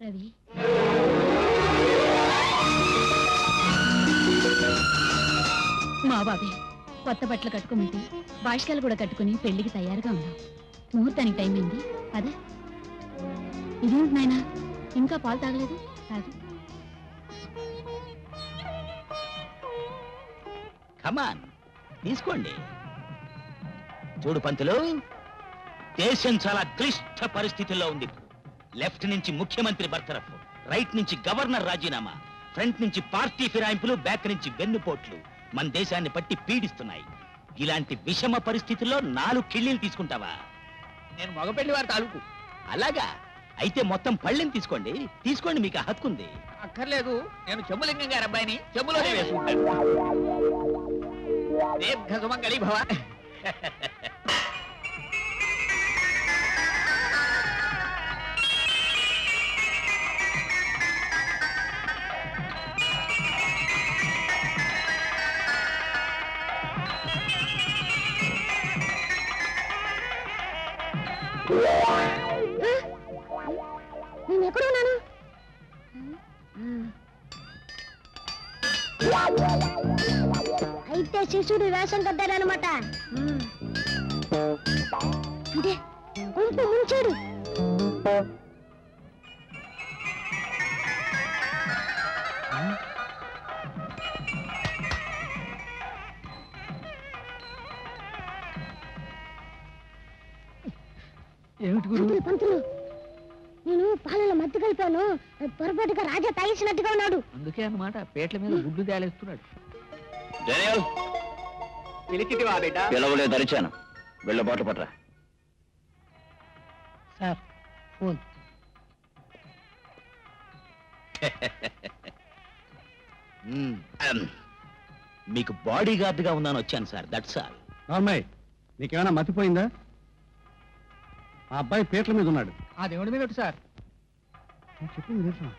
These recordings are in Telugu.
రవి, మా బాబే కొత్త బట్టలు కట్టుకోమంటే బాష్కాలు కూడా కట్టుకుని పెళ్లికి తయారుగా ఉన్నాం. ముహూర్తానికి టైం అయింది. అదే ఇదేంటి నాయనా, ఇంకా పాలు తాగలేదు? తాగు. కమాన్, తీసుకోండి. చూడు పంతులు, దేశం చాలా క్లిష్ట పరిస్థితుల్లో ఉంది. లెఫ్ట్ నుంచి ముఖ్యమంత్రి బర్తరఫ్, రైట్ నుంచి గవర్నర్ రాజీనామా, ఫ్రంట్ నుంచి పార్టీ ఫిరాయింపులు, బ్యాక్ నుంచి వెన్నుపోట్లు మన దేశాన్ని పట్టి పీడిస్తున్నాయి. ఇలాంటి విషమ పరిస్థితుల్లో 4 కిళ్ళీలు తీసుకుంటావా? నేను మగపెళ్లి వారి తాలూకు. అలాగా? అయితే మొత్తం పళ్ళెం తీసుకోండి. తీసుకోండి, మీకు హక్కు ఉంది. అక్కర్లేదు, నేను చెంబులింగం గారి అబ్బాయిని చెంబులోనే వేసుకుంటాను. దీర్ఘ సుమంగళి భవ. నేను ఎక్కడ ఉన్నాను? అయితే శిశుడు వేషం కట్టారనమాట. అంటే కొంచెం ముంచాడు. ఏమిటి గురు? పంతులు, నేను పాలలో మత్తు కలిపాను. పొరపాటుగా రాజా తాగేసినట్టుగా ఉన్నాడు. అందుకే అన్నమాట పేట్ల మీద గుడ్డు తేలేస్తున్నాడు. పిలవలే ధరిచాను. వెళ్ళ బాట పట్రా. Sir phone. మీకు బాడీ గార్డ్ గా ఉన్నాను వచ్చాను సార్. That's all. నార్మల్, నీకేమైనా మతిపోయిందా? ఆ అబ్బాయి పేట్ల మీద ఉన్నాడు. ఆ దేవుడి మీద సార్. చెప్పింది తెలుసా?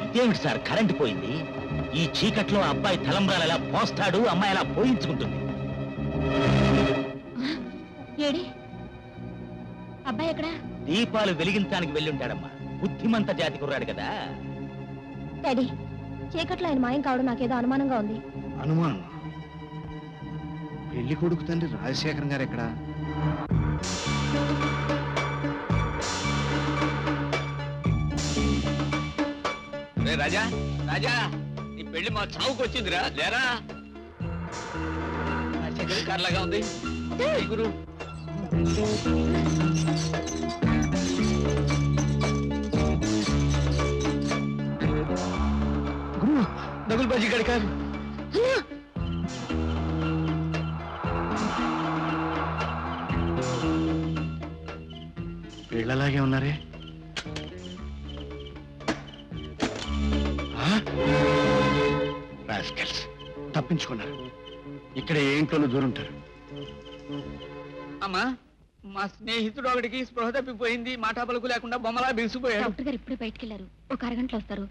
ఇదేమిటి సార్, కరెంట్ పోయింది? ఈ చీకట్లో అబ్బాయి తలంబ్రాలు ఎలా పోస్తాడు, అమ్మాయి ఎలా పోయించుకుంటుంది? ఏడి అబ్బాయి ఎక్కడా? దీపాలు వెలిగించడానికి వెళ్ళి ఉంటాడమ్మా. బుద్ధిమంత జాతి కుర్రాడు కదా. డాడీ, చీకట్లో ఆయన మాయం కావడం నాకేదో అనుమానంగా ఉంది. అనుమానం? పెళ్లి కొడుకు తండ్రి రాజశేఖరం గారు ఎక్కడా? రాజా, రాజా, నీ పెళ్లి మా చావుకు వచ్చిందిరా. లేరా, సెకండ్ కార్ లాగా ఉంది. గురు, గురు, దగులు బాజీ గడి కాదు. వీళ్ళలాగే ఉన్నారే. రాస్కెల్స్ తప్పించుకున్నారు. ఇక్కడ ఏ ఇంట్లోనూ దూరుంటారు. అమ్మా, మా స్నేహితుడు ఒకటికి స్పృహ తప్పిపోయింది. మాటా పలుకు లేకుండా బొమ్మలా బిగుసిపోయాడు. డాక్టర్ గారు ఇప్పుడే బయటికి వెళ్ళారు. ఒక అరగంటలో వస్తారు.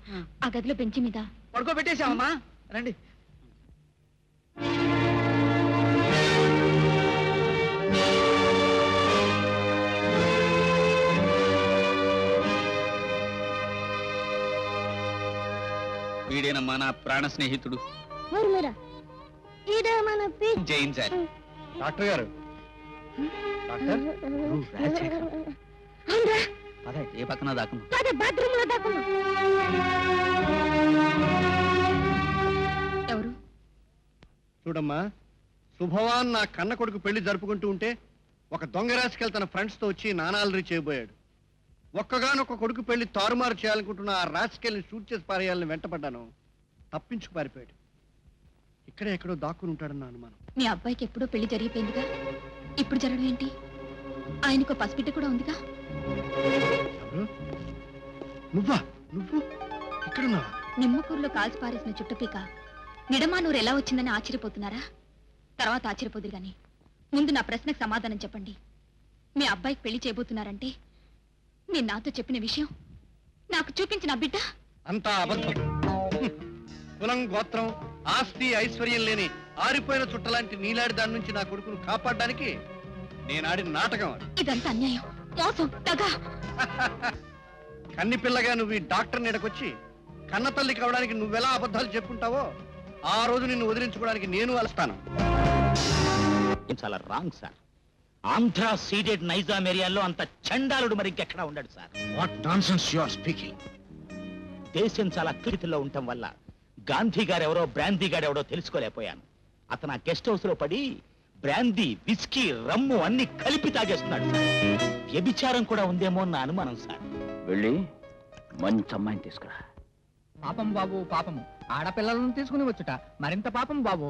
ఆ గదిలో బెంచి మీద పడుకోబెట్టేశామమ్మా. రండి. వీడేనమ్మా నా ప్రాణ స్నేహితుడు. జయించాలి. డాక్టర్ గారు, డాక్టర్ అదే ఏ పక్కన దాక్కున్నా. ఎవరు? చూడమ్మా, శుభవాన్ నా కన్న కొడుకు పెళ్లి జరుపుకుంటూ ఉంటే ఒక దొంగ రాసుకెళ్ళి తన ఫ్రెండ్స్ తో వచ్చి నానాలరి చేయబోయాడు. ఒక్కగానొక్క కొడుకు పెళ్లి తారుమారు చేయాలనుకుంటున్న ఆ రాసుకెళ్ళి షూట్ చేసి పారేయాలని వెంటపడ్డాను. తప్పించుకు పారిపోయాడు. ఇక్కడే ఎక్కడో దాక్కుని ఉంటాడన్న అనుమానం. మీ అబ్బాయికి ఎప్పుడో పెళ్లి జరిగిపోయిందిగా, ఇప్పుడు జరగడం ఏంటి? ఆయనకు పసిబిడ్డ కూడా ఉందిగా. ఎవరు? నువ్వా? నువ్వు ఇక్కడున్నావా? నిమ్మకూరులో కాల్చి పారేసిన చుట్టపీక నిడమానూరు ఎలా వచ్చిందని ఆశ్చర్యపోతున్నారా? తర్వాత ఆశ్చర్యపోదురు గాని ముందు నా ప్రశ్నకు సమాధానం చెప్పండి. మీ అబ్బాయికి పెళ్లి చేయబోతున్నారంటే నేను నాతో చెప్పిన విషయం నాకు చూపించిన బిడ్డ అంతా అబద్ధం. కులం, గోత్రం, ఆస్తి, ఐశ్వర్యం లేని ఆరిపోయిన చుట్టలాంటి నీలాడి దాని నుంచి నా కొడుకును కాపాడడానికి నేను ఆడిన నాటకం అది. ఇదంతా అన్యాయం, మోసం, దగా. కన్ని పిల్లగా నువ్వు ఈ డాక్టర్ నీడకొచ్చి కన్న తల్లి కావడానికి నువ్వెలా అబద్ధాలు చెప్పుకుంటావో ఆ రోజు నిన్ను వదిలించుకోవడానికి నేను అలస్తాను. చాలా wrong sir. Andhra Ceded Nizam ఏరియాలో అంత చండాలుడు మరి ఇంకెక్కడా ఉండడు sir. What nonsense you are speaking. దేశం చాలా అక్రితిలో ఉండటం వల్ల గాంధీ గారెవరో బ్రాందీ గారెవరో తెలుసుకోలేకపోయాను. అతను ఆ గెస్ట్ హౌస్ లో పడి బ్రాందీ, విస్కీ, రమ్ము అన్ని కలిపి తాగేస్తున్నాడు సార్. వ్యభిచారం కూడా ఉందేమో నా అనుమానం సార్. వెళ్ళి మంచి అమ్మాయిని తీసుకురా. పాపం బాబు, పాపము. ఆడపిల్లలను తీసుకుని వచ్చుట మరింత పాపం బాబు.